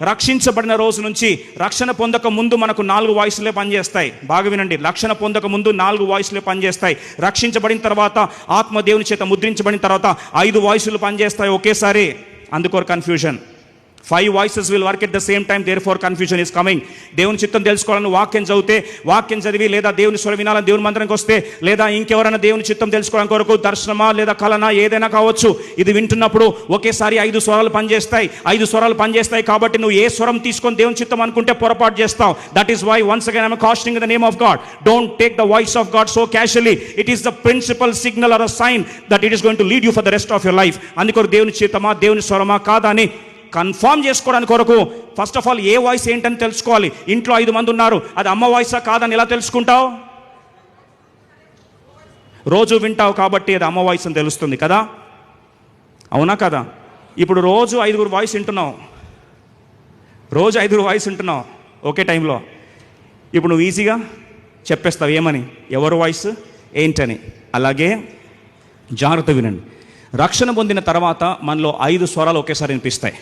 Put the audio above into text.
రక్షించబడిన రోజు నుంచి రక్షణ పొందక ముందు మనకు 4 వాయిస్లే పనిచేస్తాయి. బాగా వినండి, రక్షణ పొందక ముందు 4 వాయిస్లే పనిచేస్తాయి. రక్షించబడిన తర్వాత, ఆత్మ దేవుని చేత ముద్రించబడిన తర్వాత 5 వాయిస్లు పనిచేస్తాయి ఒకేసారి. అందుకోరు confusion. 5 voices will work at the same time, therefore confusion is coming. దేవుని చిత్తం తెలుసుకోవాలని వాక్యం చదివితే, వాక్యం చదివి లేదా దేవుని స్వరం వినాలని దేవుని మందిరానికి వస్తే, లేదా ఇంకెవరైనా దేవుని చిత్తం తెలుసుకోవడం కొరకు దర్శనమా లేదా కలనా ఏదైనా కావచ్చు, ఇది వింటున్నప్పుడు ఒకేసారి 5 స్వరాలు పనిచేస్తాయి. 5 స్వరాలు పనిచేస్తాయి కాబట్టి నువ్వు ఏ స్వరం తీసుకొని దేవుని చిత్తం అనుకుంటే పొరపాటు చేస్తావు. That is why once again I'm casting in the name of God. Don't take the voice of God so casually. It is the principal signal or a sign that it is going to lead you for the rest of your life. అందుకొరకు దేవుని చిత్తమా దేవుని స్వరమా కాదా అని confirm చేసుకోవడానికి కొరకు first of all A voice ఏంటని తెలుసుకోవాలి. ఇంట్లో 5 మంది ఉన్నారు, అది అమ్మ వాయిసా కాదని ఎలా తెలుసుకుంటావు? రోజు వింటావు కాబట్టి అది అమ్మ వాయిస్ అని తెలుస్తుంది కదా, అవునా కదా? ఇప్పుడు రోజు 5 వాయిస్ వింటున్నావు, రోజు 5 వాయిస్ వింటున్నావు ఒకే టైంలో. ఇప్పుడు నువ్వు ఈజీగా చెప్పేస్తావు ఏమని, ఎవరు వాయిస్ ఏంటని. అలాగే జాగ్రత్త వినండి, రక్షణ పొందిన తర్వాత మనలో 5 స్వరాలు ఒకేసారి వినిపిస్తాయి.